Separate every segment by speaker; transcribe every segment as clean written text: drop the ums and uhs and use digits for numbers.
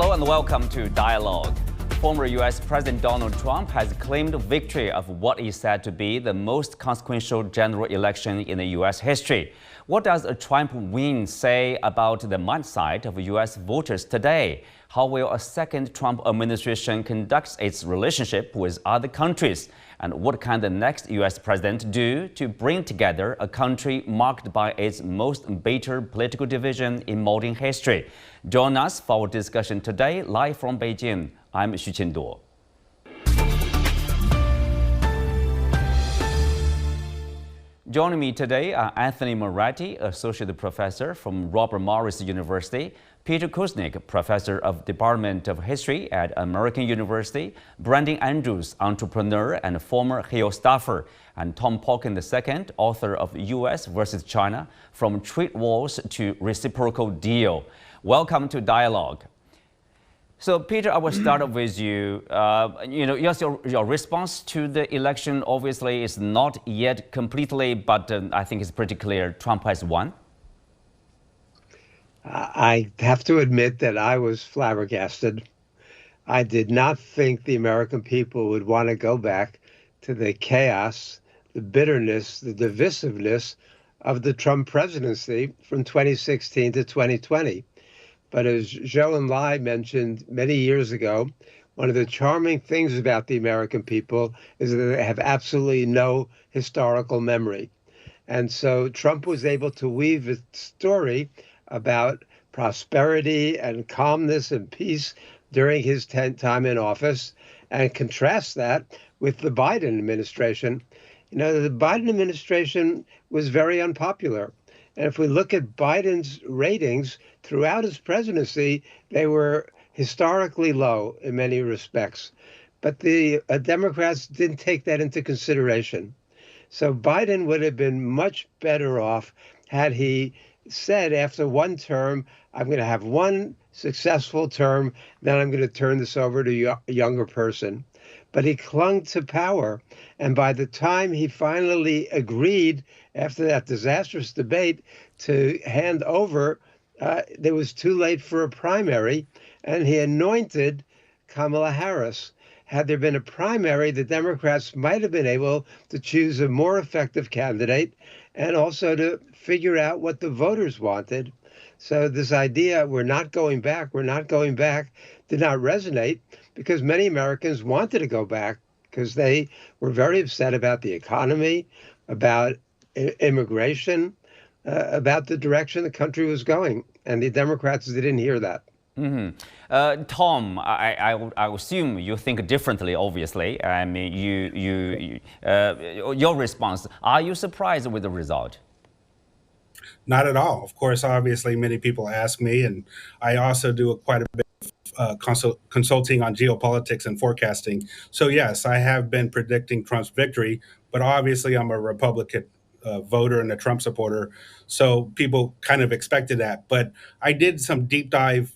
Speaker 1: Hello and welcome to Dialogue. Former U.S. President Donald Trump has claimed victory of what is said to be the most consequential general election in the U.S. history. What does a Trump win say about the mindset of U.S. voters today? How will a second Trump administration conduct its relationship with other countries? And what can the next U.S. president do to bring together a country marked by its most bitter political division in modern history? Join us for our discussion today, live from Beijing. I'm Xu Qinduo. Joining me today are Anthony Moretti, Associate Professor from Robert Morris University, Peter Kuznick, Professor of Department of History at American University, Brandon Andrews, entrepreneur and former Hill staffer, and Tom Pauken II, author of U.S. versus China, From Trade Wars to Reciprocal Deal. Welcome to Dialogue. So, Peter, I will start with you. Yes, your response to the election obviously is not yet completely, but I think it's pretty clear Trump has won.
Speaker 2: I have to admit that I was flabbergasted. I did not think the American people would want to go back to the chaos, the bitterness, the divisiveness of the Trump presidency from 2016 to 2020. But as Zhou and Lai mentioned many years ago, one of the charming things about the American people is that they have absolutely no historical memory. And so Trump was able to weave a story about prosperity and calmness and peace during his time in office and contrast that with the Biden administration. You know, the Biden administration was very unpopular. And if we look at Biden's ratings throughout his presidency, they were historically low in many respects. But the Democrats didn't take that into consideration. So Biden would have been much better off had he said after one term, I'm going to have one successful term, then I'm going to turn this over to a younger person. But he clung to power. And by the time he finally agreed, after that disastrous debate, to hand over, it was too late for a primary, and he anointed Kamala Harris. Had there been a primary, the Democrats might have been able to choose a more effective candidate and also to figure out what the voters wanted. So this idea, we're not going back, did not resonate because many Americans wanted to go back because they were very upset about the economy, about immigration, about the direction the country was going. And the Democrats didn't hear that.
Speaker 1: Mm-hmm. Tom, I assume you think differently, obviously. I mean, your response, are you surprised with the result?
Speaker 3: Not at all. Of course, obviously, many people ask me, and I also do quite a bit of consulting on geopolitics and forecasting. So, yes, I have been predicting Trump's victory, but obviously I'm a Republican voter and a Trump supporter. So people kind of expected that. But I did some deep dive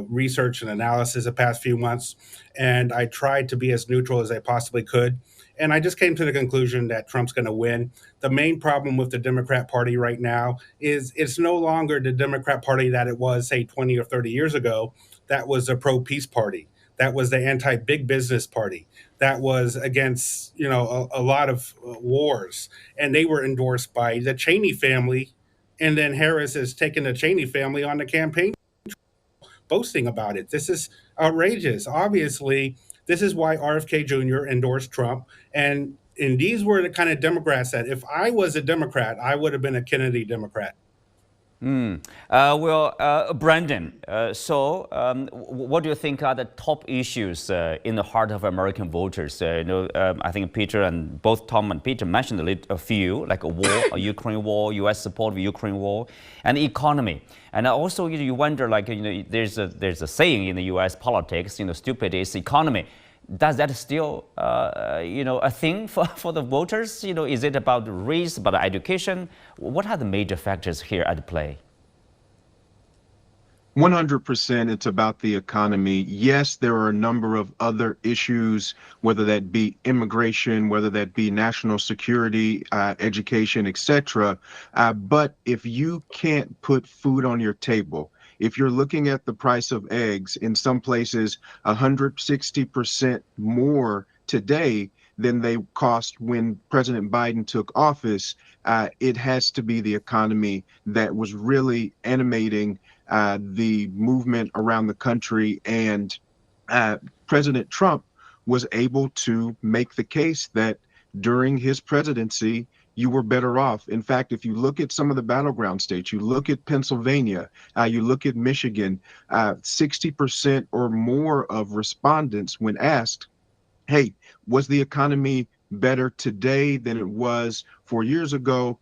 Speaker 3: research and analysis the past few months, and I tried to be as neutral as I possibly could. And I just came to the conclusion that Trump's going to win. The main problem with the Democrat Party right now is it's no longer the Democrat Party that it was, say, 20 or 30 years ago. That was a pro-peace party. That was the anti-big business party. That was against, a lot of wars. And they were endorsed by the Cheney family. And then Harris has taken the Cheney family on the campaign, boasting about it. This is outrageous. Obviously, this is why RFK Jr. endorsed Trump. And these were the kind of Democrats that if I was a Democrat, I would have been a Kennedy Democrat.
Speaker 1: Brandon, what do you think are the top issues in the heart of American voters? I think Peter and both Tom and Peter mentioned a few, like a war, a Ukraine war, U.S. support of Ukraine war, and economy. And also, you wonder, there's a saying in the U.S. politics, stupid is economy. Does that still, a thing for the voters? Is it about race, about education? What are the major factors here at play?
Speaker 4: 100% it's about the economy. Yes, there are a number of other issues, whether that be immigration, whether that be national security, education, etc. But if you can't put food on your table, If you're looking at the price of eggs, in some places 160% more today than they cost when President Biden took office, it has to be the economy that was really animating the movement around the country. And President Trump was able to make the case that during his presidency, you were better off. In fact, if you look at some of the battleground states, you look at Pennsylvania, you look at Michigan, 60% or more of respondents, when asked, hey, was the economy better today than it was 4 years ago?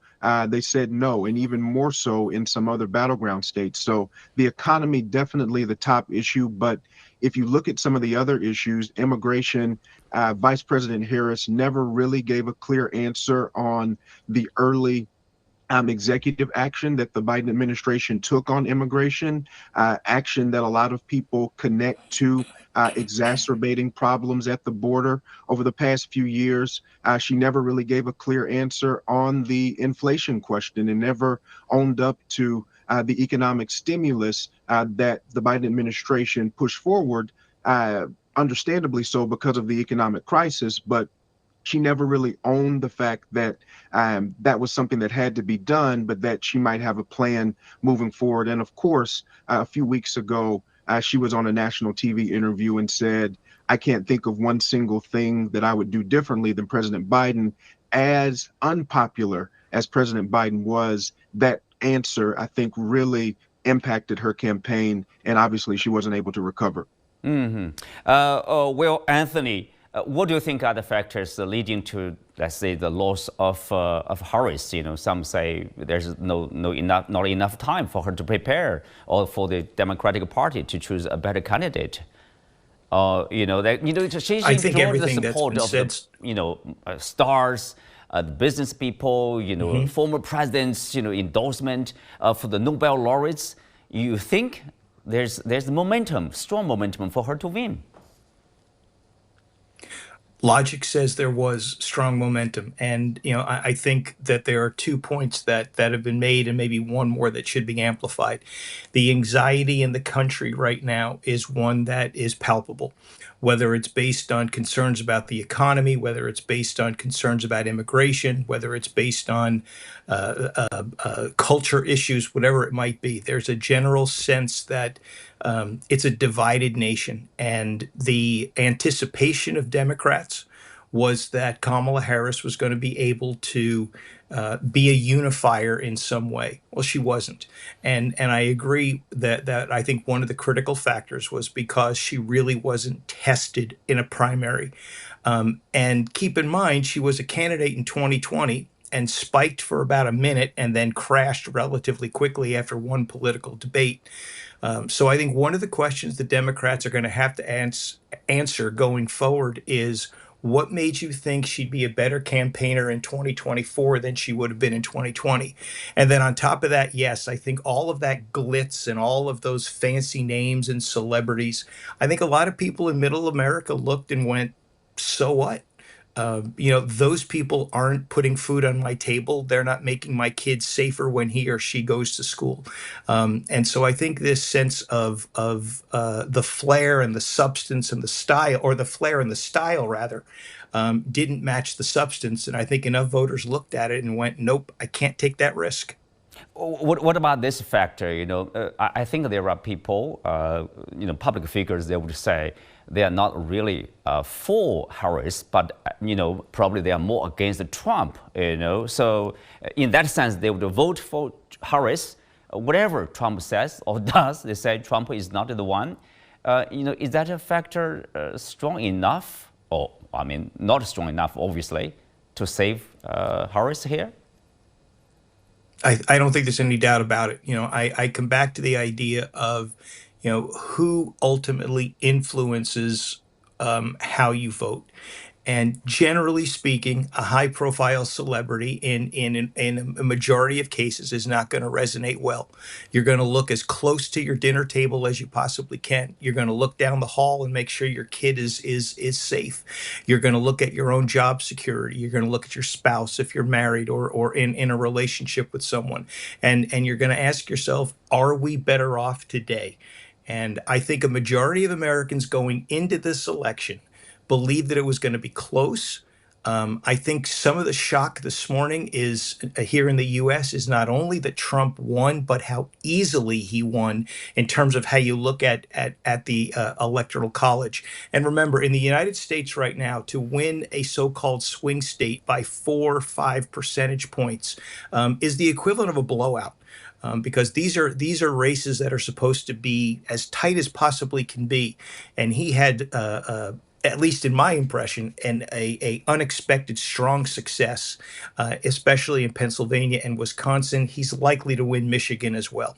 Speaker 4: They said no, and even more so in some other battleground states. So the economy definitely the top issue. But if you look at some of the other issues, immigration, Vice President Harris never really gave a clear answer on the early executive action that the Biden administration took on immigration, action that a lot of people connect to exacerbating problems at the border over the past few years. She never really gave a clear answer on the inflation question and never owned up to the economic stimulus that the Biden administration pushed forward, understandably so because of the economic crisis. But she never really owned the fact that that was something that had to be done, but that she might have a plan moving forward. And of course, a few weeks ago, she was on a national TV interview and said, I can't think of one single thing that I would do differently than President Biden. As unpopular as President Biden was, that answer, I think, really impacted her campaign. And obviously, she wasn't able to recover.
Speaker 1: Well, Anthony, what do you think are the factors leading to, let's say, the loss of Harris? You know, some say there's not enough time for her to prepare, or for the Democratic Party to choose a better candidate. She's
Speaker 5: I think
Speaker 1: enjoyed the
Speaker 5: everything that's
Speaker 1: support
Speaker 5: been
Speaker 1: of
Speaker 5: said,
Speaker 1: the stars, the business people, former presidents, endorsement for the Nobel laureates. You think there's momentum, strong momentum for her to win?
Speaker 5: logic says there was strong momentum. And, I think that there are 2 points that have been made, and maybe one more that should be amplified. The anxiety in the country right now is one that is palpable, whether it's based on concerns about the economy, whether it's based on concerns about immigration, whether it's based on culture issues, whatever it might be. There's a general sense that it's a divided nation. And the anticipation of Democrats was that Kamala Harris was going to be able to be a unifier in some way. Well, she wasn't. And I agree that I think one of the critical factors was because she really wasn't tested in a primary. And keep in mind, she was a candidate in 2020 and spiked for about a minute and then crashed relatively quickly after one political debate. So I think one of the questions the Democrats are going to have to answer going forward is, what made you think she'd be a better campaigner in 2024 than she would have been in 2020? And then on top of that, yes, I think all of that glitz and all of those fancy names and celebrities, I think a lot of people in middle America looked and went, so what? Those people aren't putting food on my table. They're not making my kids safer when he or she goes to school. And so I think this sense of the flair and the substance and the style, or the flair and the style rather, didn't match the substance. And I think enough voters looked at it and went, nope, I can't take that risk.
Speaker 1: What about this factor? I think there are people, public figures, they would say they are not really for Harris, but probably they are more against Trump. So in that sense, they would vote for Harris. Whatever Trump says or does, they say Trump is not the one. Is that a factor strong enough, or not strong enough, obviously, to save Harris here?
Speaker 5: I don't think there's any doubt about it. I come back to the idea of, who ultimately influences how you vote. And generally speaking, a high profile celebrity in a majority of cases is not going to resonate well. You're going to look as close to your dinner table as you possibly can. You're going to look down the hall and make sure your kid is safe. You're going to look at your own job security. You're going to look at your spouse if you're married or in a relationship with someone. And you're going to ask yourself, are we better off today? And I think a majority of Americans going into this election believed that it was going to be close. I think some of the shock this morning is here in the U.S. is not only that Trump won, but how easily he won in terms of how you look at the electoral college. And remember, in the United States right now, to win a so-called swing state by 4 or 5 percentage points is the equivalent of a blowout. Because these are races that are supposed to be as tight as possibly can be, and he had at least in my impression, a unexpected strong success, especially in Pennsylvania and Wisconsin. He's likely to win Michigan as well.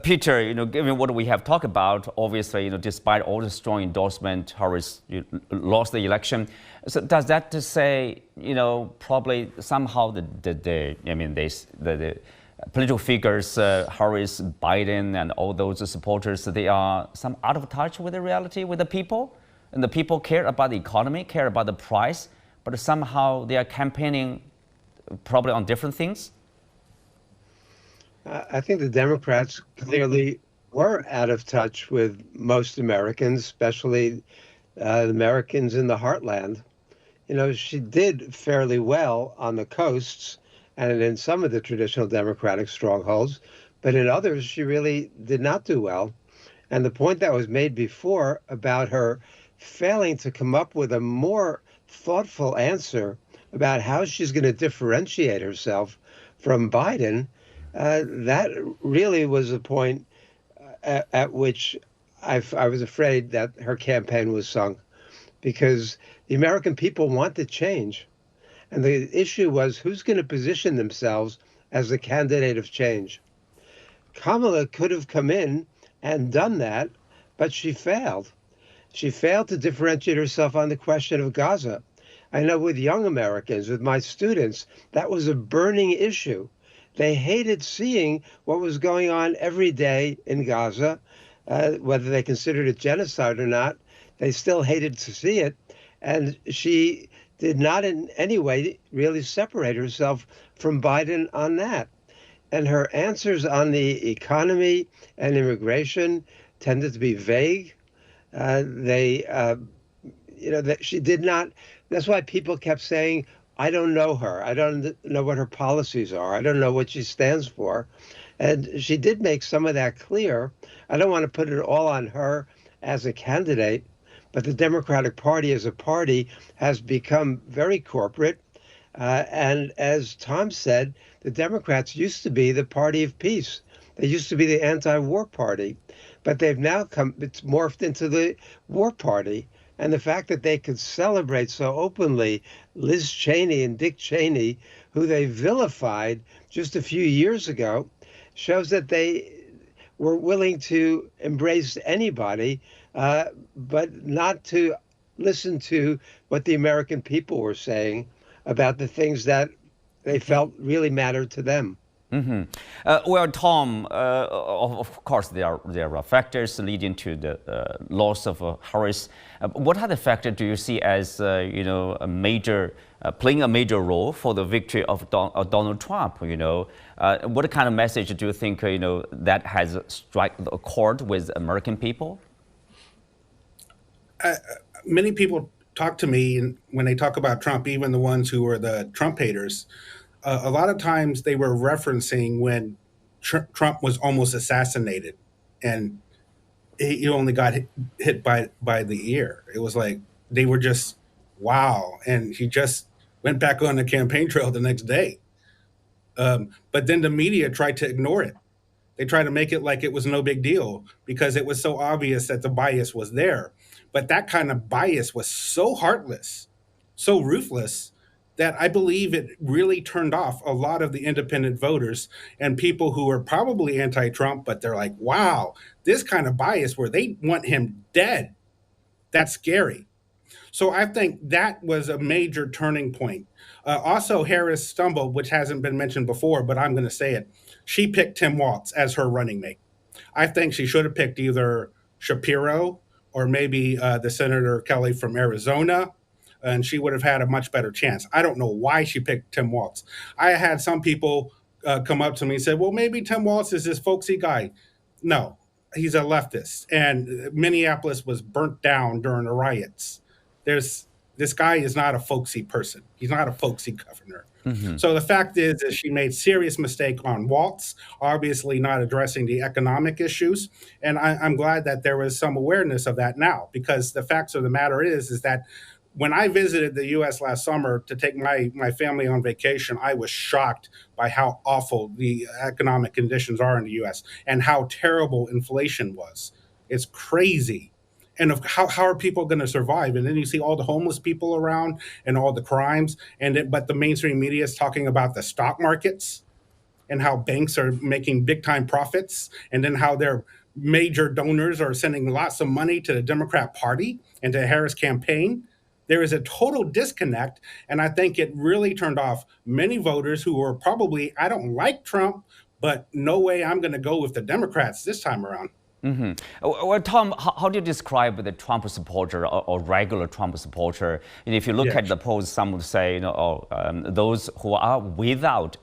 Speaker 1: Peter, given what we have talked about, obviously, despite all the strong endorsement, Harris lost the election. So does that to say, probably somehow the political figures, Harris, Biden, and all those supporters, they are some out of touch with the reality, with the people? And the people care about the economy, care about the price, but somehow they are campaigning probably on different things?
Speaker 2: I think the Democrats clearly were out of touch with most Americans, especially Americans in the heartland. She did fairly well on the coasts and in some of the traditional Democratic strongholds, but in others, she really did not do well. And the point that was made before about her failing to come up with a more thoughtful answer about how she's going to differentiate herself from Biden, that really was a point at which I was afraid that her campaign was sunk, because the American people wanted change. And the issue was who's going to position themselves as the candidate of change. Kamala could have come in and done that, but she failed. She failed to differentiate herself on the question of Gaza. I know with young Americans, with my students, that was a burning issue. They hated seeing what was going on every day in Gaza, whether they considered it genocide or not. They still hated to see it. And she did not in any way really separate herself from Biden on that. And her answers on the economy and immigration tended to be vague. She did not. That's why people kept saying, I don't know her. I don't know what her policies are. I don't know what she stands for. And she did make some of that clear. I don't want to put it all on her as a candidate, but the Democratic Party as a party has become very corporate. And as Tom said, the Democrats used to be the party of peace. They used to be the anti-war party, but they've now it's morphed into the war party. And the fact that they could celebrate so openly Liz Cheney and Dick Cheney, who they vilified just a few years ago, shows that they were willing to embrace anybody, but not to listen to what the American people were saying about the things that they felt really mattered to them.
Speaker 1: Well, Tom, of course, there are factors leading to the loss of Harris. What other factor do you see as a major playing a major role for the victory of Donald Trump? What kind of message do you think that has struck a chord with American people?
Speaker 3: Many people talk to me, and when they talk about Trump, even the ones who are the Trump haters, a lot of times they were referencing when Trump was almost assassinated, and he only got hit by the ear. It was like they were just wow, and he just went back on the campaign trail the next day. But then the media tried to ignore it. They tried to make it like it was no big deal because it was so obvious that the bias was there. But that kind of bias was so heartless, so ruthless, that I believe it really turned off a lot of the independent voters and people who are probably anti-Trump, but they're like, wow, this kind of bias where they want him dead, that's scary. So I think that was a major turning point. Also, Harris stumbled, which hasn't been mentioned before, but I'm going to say it. She picked Tim Walz as her running mate. I think she should have picked either Shapiro or maybe the Senator Kelly from Arizona, and she would have had a much better chance. I don't know why she picked Tim Walz. I had some people come up to me and said, well, maybe Tim Walz is this folksy guy. No, he's a leftist, and Minneapolis was burnt down during the riots. This guy is not a folksy person. He's not a folksy governor. So the fact is she made serious mistake on Walz, obviously not addressing the economic issues. And I'm glad that there was some awareness of that now, because the facts of the matter is that when I visited the U.S. last summer to take my family on vacation, I was shocked by how awful the economic conditions are in the U.S. and how terrible inflation was. It's crazy. And how are people going to survive? And then you see all the homeless people around and all the crimes, but the mainstream media is talking about the stock markets and how banks are making big time profits, and then how their major donors are sending lots of money to the Democrat Party and to Harris campaign. There is a total disconnect, and I think it really turned off many voters who were probably, I don't like Trump, but no way I'm going to go with the Democrats this time around.
Speaker 1: Well, Tom, how do you describe the Trump supporter or regular Trump supporter? And if you look at the polls, some would say, those who are without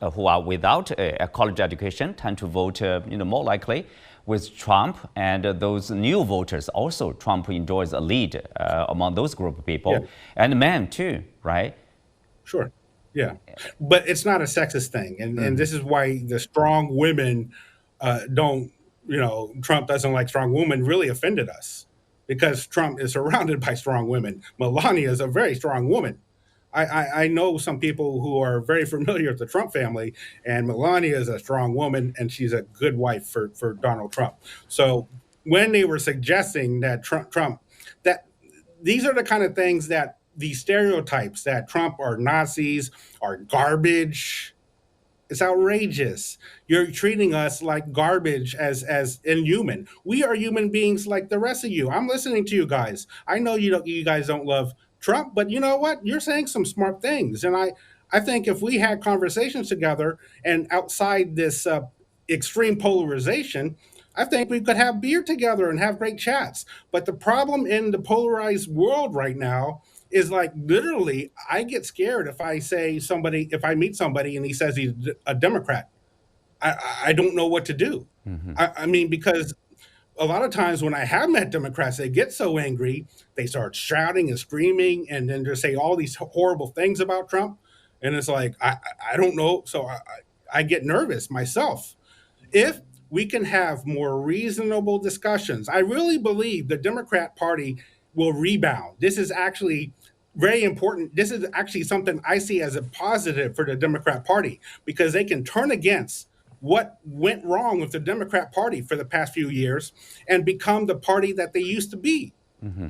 Speaker 1: a college education tend to vote, more likely with Trump, and those new voters also, Trump enjoys a lead among those group of people, and men too, right?
Speaker 3: Sure, yeah, but it's not a sexist thing, and this is why the strong women don't. Trump doesn't like strong women really offended us, because Trump is surrounded by strong women. Melania is a very strong woman. I know some people who are very familiar with the Trump family, and Melania is a strong woman, and she's a good wife for Donald Trump. So when they were suggesting that Trump, that these are the kind of things that these stereotypes that Trump are Nazis, are garbage. It's outrageous. You're treating us like garbage as inhuman. We are human beings like the rest of you. I'm listening to you guys. I know you guys don't love Trump, but you know what? You're saying some smart things. And I think if we had conversations together and outside this extreme polarization, I think we could have beer together and have great chats. But the problem in the polarized world right now is, like, literally, I get scared if I meet somebody and he says he's a Democrat. I don't know what to do. I mean, because a lot of times when I have met Democrats, they get so angry, they start shouting and screaming and then just say all these horrible things about Trump. And it's like, I don't know. So I get nervous myself. If we can have more reasonable discussions, I really believe the Democrat Party will rebound. This is actually very important. This is actually something I see as a positive for the Democrat Party, because they can turn against what went wrong with the Democrat Party for the past few years and become the party that they used to be.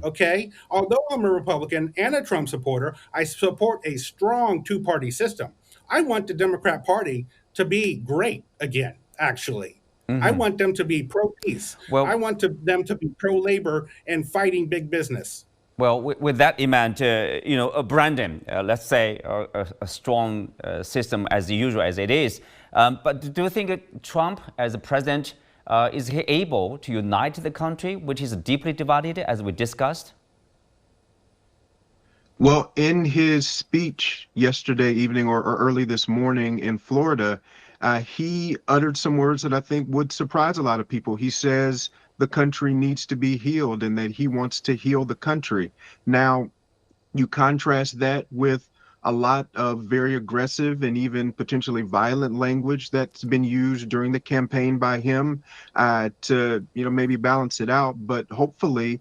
Speaker 3: Okay? Although I'm a Republican and a Trump supporter, I support a strong two-party system. I want the Democrat Party to be great again, actually. I want them to be pro-peace. I want them to be pro-labor and fighting big business.
Speaker 1: Well, with that in mind, Brandon, let's say a strong system as usual as it is. But do you think that Trump, as a president, is he able to unite the country, which is deeply divided, as we discussed?
Speaker 4: Well, in his speech yesterday evening or early this morning in Florida, he uttered some words that I think would surprise a lot of people. He says the country needs to be healed and that he wants to heal the country. Now, you contrast that with a lot of very aggressive and even potentially violent language that's been used during the campaign by him to, maybe balance it out. But hopefully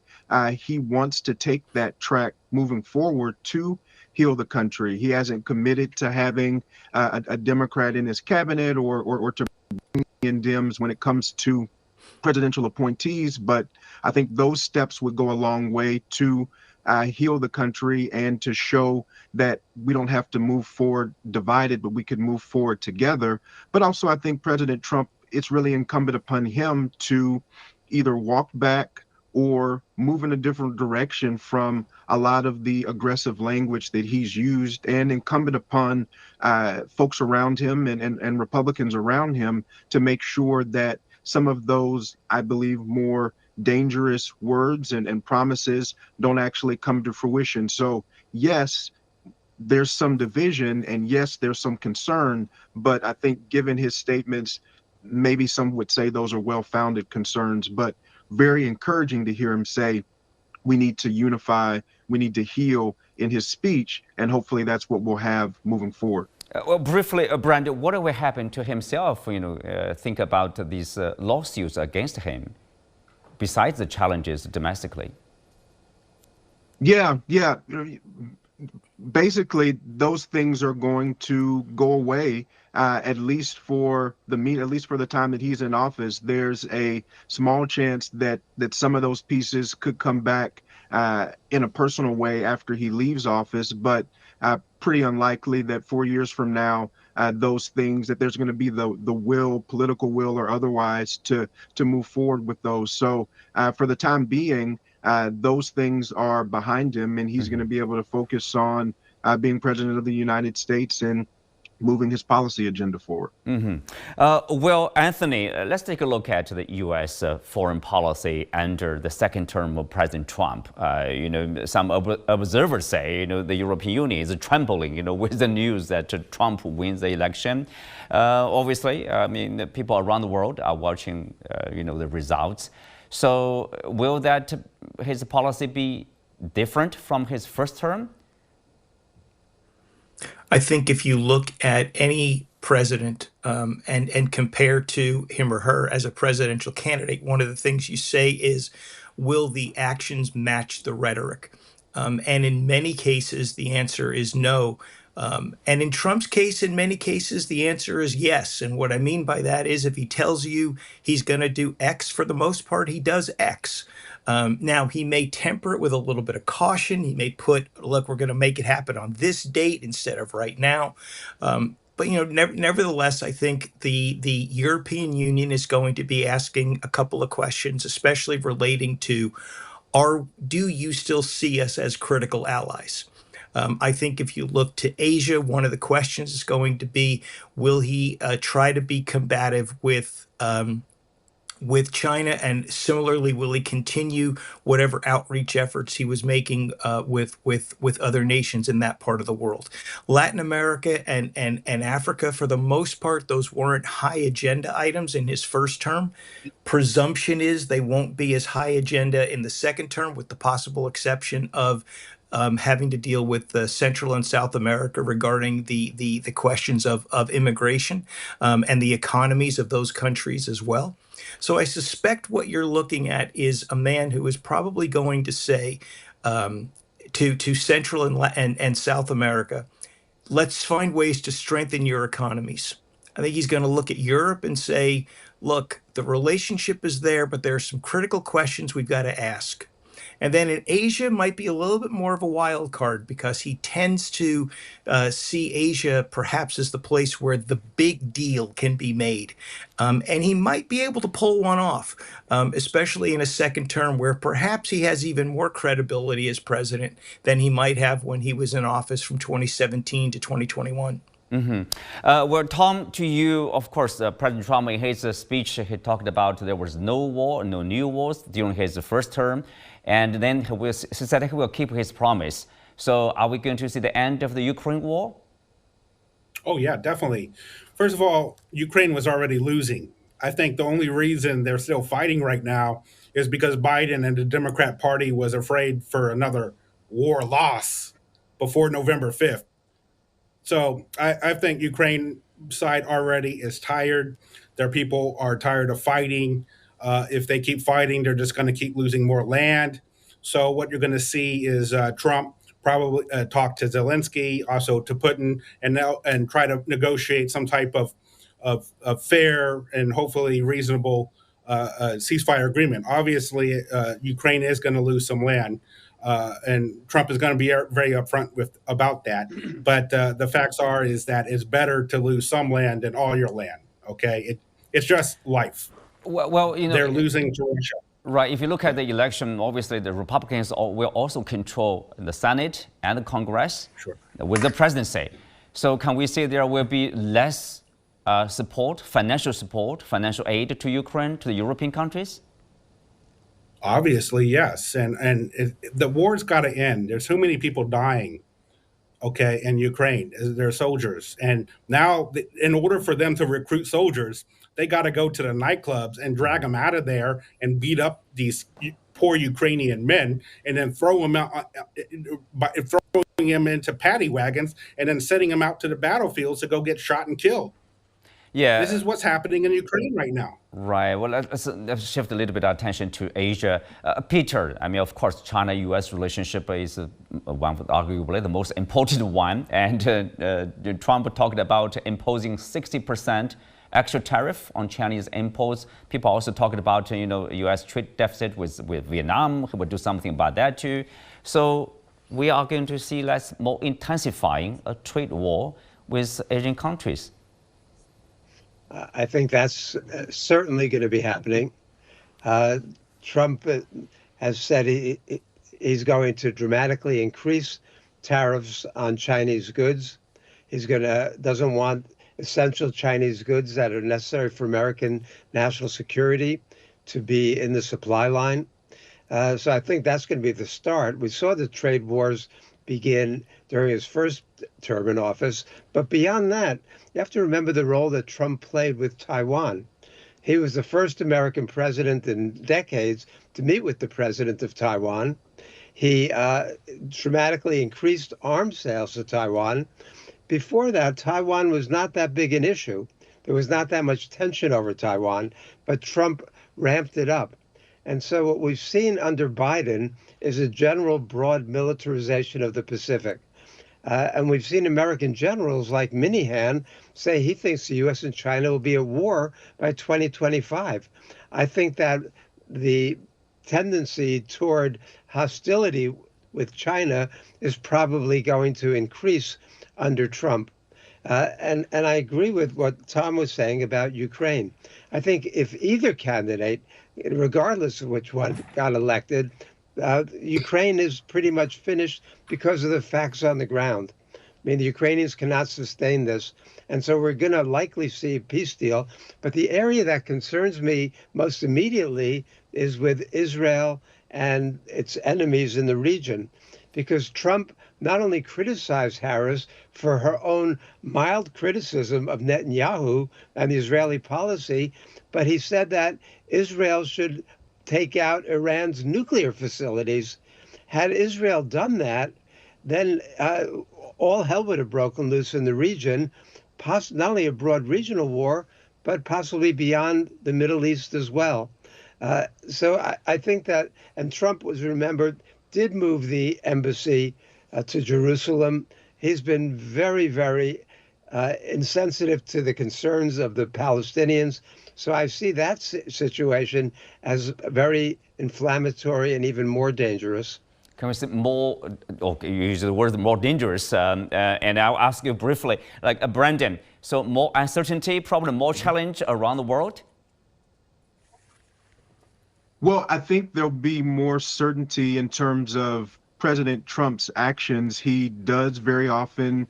Speaker 4: he wants to take that track moving forward to heal the country. He hasn't committed to having a Democrat in his cabinet or to bring in Dems when it comes to presidential appointees, but I think those steps would go a long way to heal the country and to show that we don't have to move forward divided, but we can move forward together. But also, I think President Trump, it's really incumbent upon him to either walk back or move in a different direction from a lot of the aggressive language that he's used, and incumbent upon folks around him and Republicans around him to make sure that some of those, I believe, more dangerous words and promises don't actually come to fruition. So yes, there's some division, and yes, there's some concern, but I think given his statements, maybe some would say those are well-founded concerns, but very encouraging to hear him say we need to unify, we need to heal in his speech, and hopefully that's what we'll have moving forward.
Speaker 1: Well, briefly, Brandon, what will happen to himself? Think about these lawsuits against him, besides the challenges domestically.
Speaker 4: Yeah. Basically, those things are going to go away, at least for the time that he's in office. There's a small chance that some of those pieces could come back in a personal way after he leaves office, but pretty unlikely that 4 years from now, those things, that there's going to be the will, political will or otherwise, to move forward with those. So for the time being, those things are behind him, and he's going to be able to focus on being president of the United States and moving his policy agenda forward.
Speaker 1: Well, Anthony, let's take a look at the U.S. Foreign policy under the second term of President Trump. Some observers say, the European Union is trembling, with the news that Trump wins the election. Obviously, people around the world are watching, the results. So will his policy be different from his first term?
Speaker 5: I think if you look at any president and compare to him or her as a presidential candidate, one of the things you say is, will the actions match the rhetoric? And in many cases, the answer is no. And in Trump's case, in many cases, the answer is yes. And what I mean by that is, if he tells you he's going to do X, for the most part, he does X. Now, he may temper it with a little bit of caution. He may put, look, we're going to make it happen on this date instead of right now. But nevertheless, I think the European Union is going to be asking a couple of questions, especially relating to, do you still see us as critical allies? I think if you look to Asia, one of the questions is going to be, will he try to be combative with China, and similarly, will he continue whatever outreach efforts he was making with other nations in that part of the world? Latin America and Africa, for the most part, those weren't high agenda items in his first term. Presumption is they won't be as high agenda in the second term, with the possible exception of having to deal with Central and South America regarding the questions of immigration and the economies of those countries as well. So I suspect what you're looking at is a man who is probably going to say to Central and South America, let's find ways to strengthen your economies. I think he's going to look at Europe and say, look, the relationship is there, but there are some critical questions we've got to ask. And then in Asia might be a little bit more of a wild card, because he tends to see Asia perhaps as the place where the big deal can be made. And he might be able to pull one off, especially in a second term where perhaps he has even more credibility as president than he might have when he was in office from 2017 to 2021.
Speaker 1: Well, Tom, to you, of course, President Trump, in his speech, he talked about there was no war, no new wars during his first term. And then he said he will keep his promise. So are we going to see the end of the Ukraine war?
Speaker 3: Oh, yeah, definitely. First of all, Ukraine was already losing. I think the only reason they're still fighting right now is because Biden and the Democrat Party was afraid for another war loss before November 5th. So I think Ukraine side already is tired. Their people are tired of fighting. If they keep fighting, they're just going to keep losing more land. So what you're going to see is Trump probably talk to Zelensky, also to Putin, and try to negotiate some type of fair and hopefully reasonable ceasefire agreement. Obviously, Ukraine is going to lose some land, and Trump is going to be very upfront about that. But the facts is that it's better to lose some land than all your land. Okay, it's just life.
Speaker 1: Well,
Speaker 3: they're losing to Russia.
Speaker 1: Right. If you look at the election, obviously the Republicans will also control the Senate and the Congress with the presidency. So can we say there will be less support, financial aid to Ukraine, to the European countries?
Speaker 3: Obviously, yes. And the war's got to end. There's too many people dying, okay, in Ukraine. They're soldiers. And now, in order for them to recruit soldiers, they got to go to the nightclubs and drag them out of there and beat up these poor Ukrainian men and then throw them out, throwing them into paddy wagons and then sending them out to the battlefields to go get shot and killed.
Speaker 1: Yeah.
Speaker 3: This is what's happening in Ukraine right now.
Speaker 1: Right. Well, let's shift a little bit of attention to Asia. Peter, I mean, of course, China-U.S. relationship is one of arguably the most important one. And Trump talked about imposing 60% extra tariff on Chinese imports. People also talked about, U.S. trade deficit with Vietnam. He would do something about that too. So we are going to see more intensifying a trade war with Asian countries.
Speaker 2: I think that's certainly going to be happening. Trump has said he's going to dramatically increase tariffs on Chinese goods. Doesn't want essential Chinese goods that are necessary for American national security to be in the supply line. So I think that's going to be the start. We saw the trade wars begin during his first term in office. But beyond that, you have to remember the role that Trump played with Taiwan. He was the first American president in decades to meet with the president of Taiwan. He dramatically increased arms sales to Taiwan. Before that, Taiwan was not that big an issue. There was not that much tension over Taiwan, but Trump ramped it up. And so what we've seen under Biden is a general broad militarization of the Pacific. And we've seen American generals like Minihan say he thinks the U.S. and China will be at war by 2025. I think that the tendency toward hostility with China is probably going to increase under Trump. And I agree with what Tom was saying about Ukraine. I think if either candidate, regardless of which one got elected, Ukraine is pretty much finished because of the facts on the ground. I mean, the Ukrainians cannot sustain this. And so we're going to likely see a peace deal. But the area that concerns me most immediately is with Israel and its enemies in the region, because Trump not only criticized Harris for her own mild criticism of Netanyahu and the Israeli policy, but he said that Israel should take out Iran's nuclear facilities. Had Israel done that, then all hell would have broken loose in the region, not only a broad regional war, but possibly beyond the Middle East as well. So I think that, and Trump was remembered, did move the embassy to Jerusalem. He's been very, very insensitive to the concerns of the Palestinians. So I see that situation as very inflammatory and even more dangerous.
Speaker 1: Can we say more, okay, you use the word more dangerous, and I'll ask you briefly, Brandon, so more uncertainty, probably more challenge around the world?
Speaker 4: Well, I think there'll be more certainty in terms of President Trump's actions. He does very often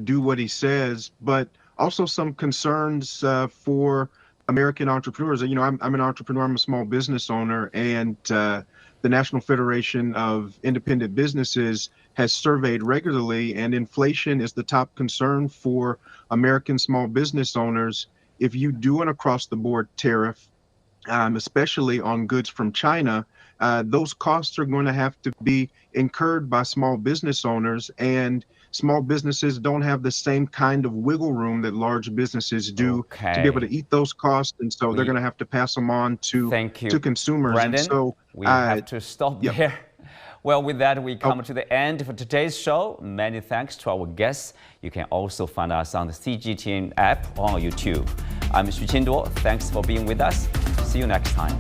Speaker 4: do what he says, but also some concerns for American entrepreneurs. You know, I'm an entrepreneur, I'm a small business owner, and the National Federation of Independent Businesses has surveyed regularly, and inflation is the top concern for American small business owners. If you do an across-the-board tariff, especially on goods from China, those costs are going to have to be incurred by small business owners, and small businesses don't have the same kind of wiggle room that large businesses do to be able to eat those costs, and so they're going to have to pass them on to consumers.
Speaker 1: Brandon,
Speaker 4: and so
Speaker 1: we have to stop there. Well, with that, we come to the end for today's show. Many thanks to our guests. You can also find us on the CGTN app on YouTube. I'm Xu Qinduo. Thanks for being with us. See you next time.